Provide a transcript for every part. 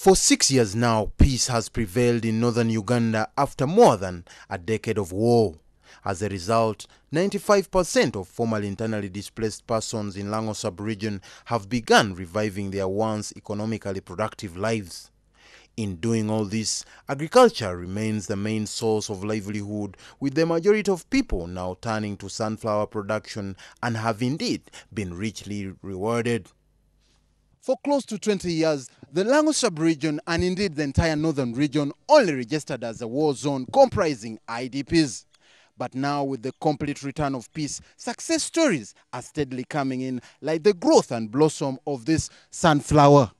For 6 years now, peace has prevailed in northern Uganda after more than a decade of war. As a result, 95% of formerly internally displaced persons in Lango sub-region have begun reviving their once economically productive lives. In doing all this, agriculture remains the main source of livelihood, with the majority of people now turning to sunflower production and have indeed been richly rewarded. For close to 20 years, the Lango sub-region and indeed the entire northern region only registered as a war zone comprising IDPs. But now, with the complete return of peace, success stories are steadily coming in, like the growth and blossom of this sunflower.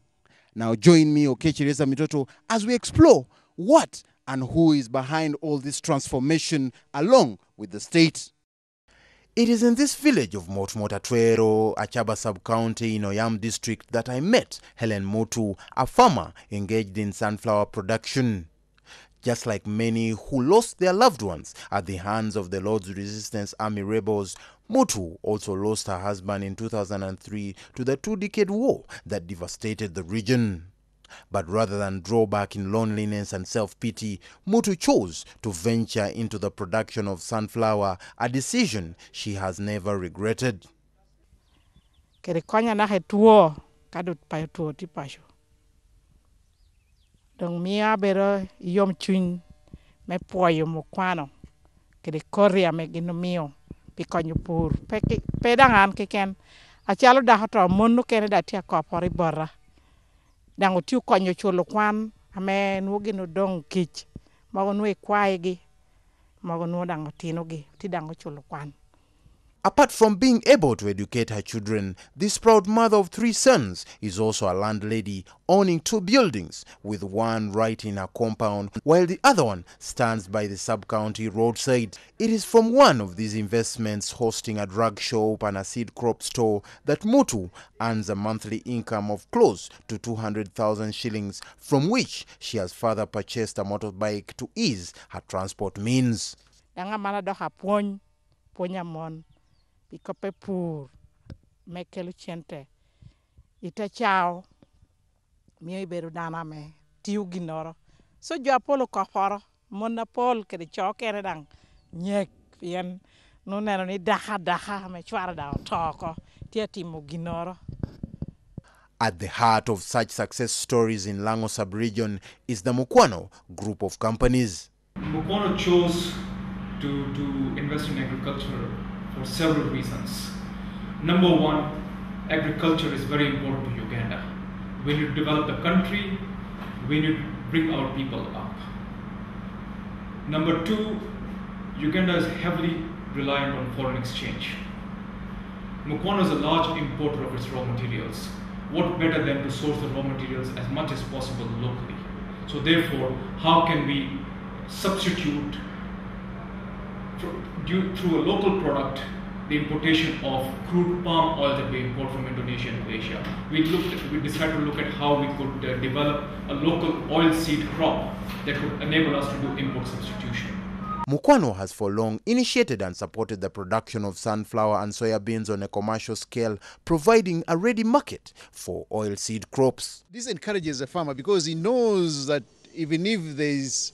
Now join me, Okechireza Mitoto, as we explore what and who is behind all this transformation along with the state. It is in this village of Motmotatwero, Achaba sub-county in Oyam district, that I met Helen Mutu, a farmer engaged in sunflower production. Just like many who lost their loved ones at the hands of the Lord's Resistance Army rebels, Mutu also lost her husband in 2003 to the two-decade war that devastated the region. But rather than draw back in loneliness and self-pity, Mutu chose to venture into the production of sunflower, a decision she has never regretted. Dong mia bero yom chun me poyo Mukwano kede korea me ginomio pikonyo pur pedangan keken achalo da hoto monu kene da tia kopori bora dango tiu konyo chulo kwan ame nugi no dong kich mago nwe kwaigi mago no dango tinogi ti dango chulo kwan. Apart from being able to educate her children, this proud mother of 3 sons is also a landlady, owning 2 buildings, with one right in her compound, while the other one stands by the sub-county roadside. It is from one of these investments, hosting a drug shop and a seed crop store, that Mutu earns a monthly income of close to 200,000 shillings, from which she has further purchased a motorbike to ease her transport means. Ikope pur mekelu chente ita chao mio iberu dana me tiu ginoro so jo apolo koporo mona pol kede chokere dang nyek yen no neno ni daha me chwara da toko tia timo ginoro. At the heart of such success stories in Lango sub-region is the Mukwano group of companies. Mukwano chose to invest in agriculture for several reasons. Number one, agriculture is very important to Uganda. When you develop the country, we need to bring our people up. Number two, Uganda is heavily reliant on foreign exchange. Mukwano is a large importer of its raw materials. What better than to source the raw materials as much as possible locally? So therefore, how can we substitute through a local product the importation of crude palm oil that we import from Indonesia and Malaysia? We decided to look at how we could develop a local oil seed crop that could enable us to do import substitution. Mukwano has for long initiated and supported the production of sunflower and soya beans on a commercial scale, providing a ready market for oil seed crops. This encourages the farmer because he knows that even if there is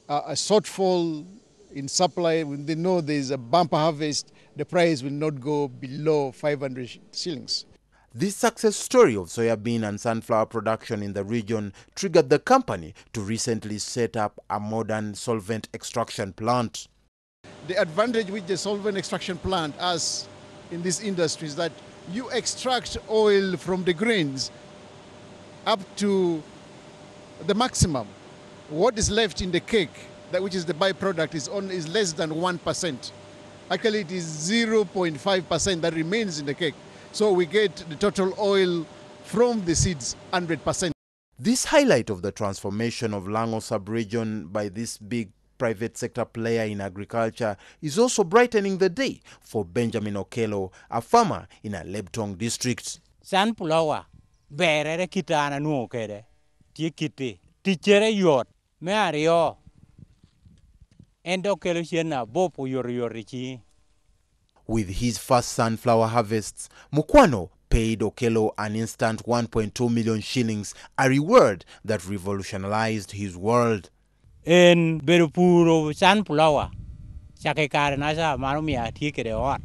a shortfall in supply, when they know there is a bumper harvest, the price will not go below 500 shillings. This success story of soybean and sunflower production in the region triggered the company to recently set up a modern solvent extraction plant. The advantage with the solvent extraction plant as in this industry is that you extract oil from the grains up to the maximum. What is left in the cake, that which is the byproduct, is less than 1%. Actually, it is 0.5% that remains in the cake. So we get the total oil from the seeds 100%. This highlight of the transformation of Lango sub-region by this big private sector player in agriculture is also brightening the day for Benjamin Okello, a farmer in a Lebtong district. Sunflower, berere kitana nuokede, tikiti, tichere yot, meario. With his first sunflower harvests, Mukwano paid Okello an instant 1.2 million shillings, a reward that revolutionized his world. En bedo puro sunflower, chake kare nasa maro mi ati kede ot.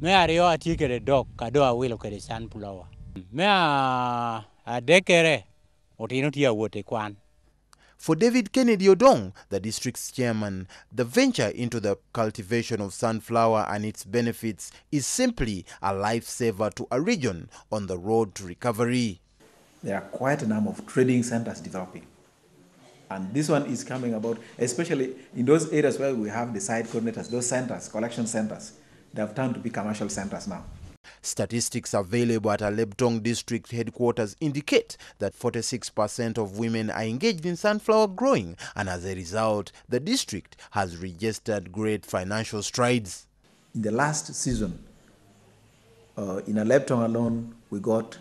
Me ario ati kede dog, kado awilo kede sunflower. Me a dekere, otino tia wote kwan. For David Kennedy Odong, the district's chairman, the venture into the cultivation of sunflower and its benefits is simply a lifesaver to a region on the road to recovery. There are quite a number of trading centers developing. And this one is coming about, especially in those areas where we have the site coordinators, those centers, collection centers, they have turned to be commercial centers now. Statistics available at Alebtong district headquarters indicate that 46% of women are engaged in sunflower growing, and as a result, the district has registered great financial strides. In the last season, in Alebtong alone, we got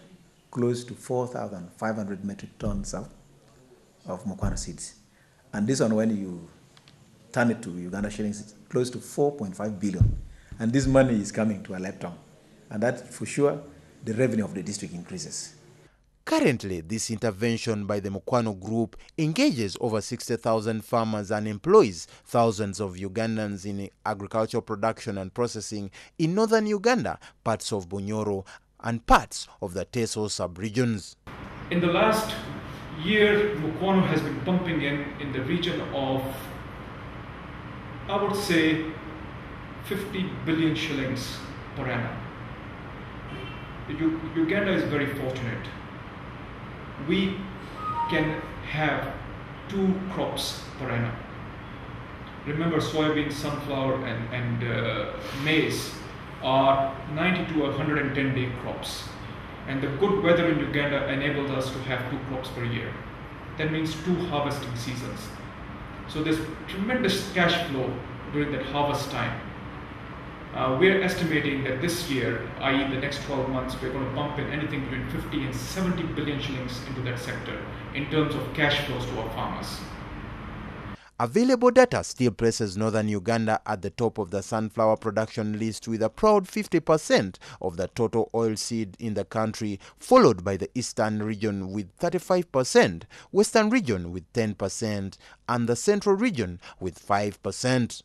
close to 4,500 metric tons of Mukwano seeds. And this one, when you turn it to Uganda shillings, it's close to 4.5 billion. And this money is coming to Alebtong. And that, for sure, the revenue of the district increases. Currently, this intervention by the Mukwano Group engages over 60,000 farmers and employs thousands of Ugandans in agricultural production and processing in northern Uganda, parts of Bunyoro, and parts of the Teso sub-regions. In the last year, Mukwano has been pumping in the region of, I would say, 50 billion shillings per annum. Uganda is very fortunate. We can have 2 crops per annum. Remember, soybean, sunflower, and maize are 90 to 110 day crops. And the good weather in Uganda enables us to have 2 crops per year. That means 2 harvesting seasons. So there's tremendous cash flow during that harvest time. We're estimating that this year, i.e. the next 12 months, we're going to pump in anything between 50 and 70 billion shillings into that sector in terms of cash flows to our farmers. Available data still places northern Uganda at the top of the sunflower production list with a proud 50% of the total oilseed in the country, followed by the eastern region with 35%, western region with 10%, and the central region with 5%.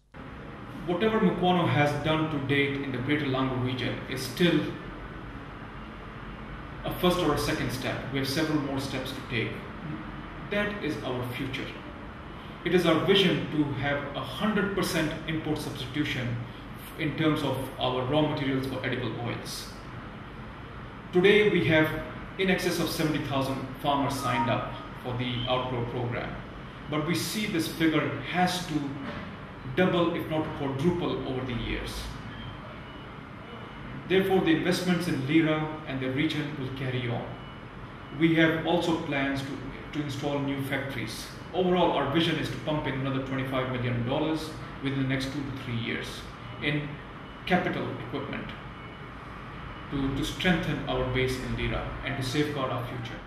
Whatever Mukwano has done to date in the Greater Lango region is still a first or a second step. We have several more steps to take. That is our future. It is our vision to have 100% import substitution in terms of our raw materials for edible oils. Today we have in excess of 70,000 farmers signed up for the Outgrow program. But we see this figure has to double, if not quadruple, over the years. Therefore, the investments in Lira and the region will carry on. We have also plans to install new factories. Overall, our vision is to pump in another $25 million within the next 2 to 3 years in capital equipment to strengthen our base in Lira and to safeguard our future.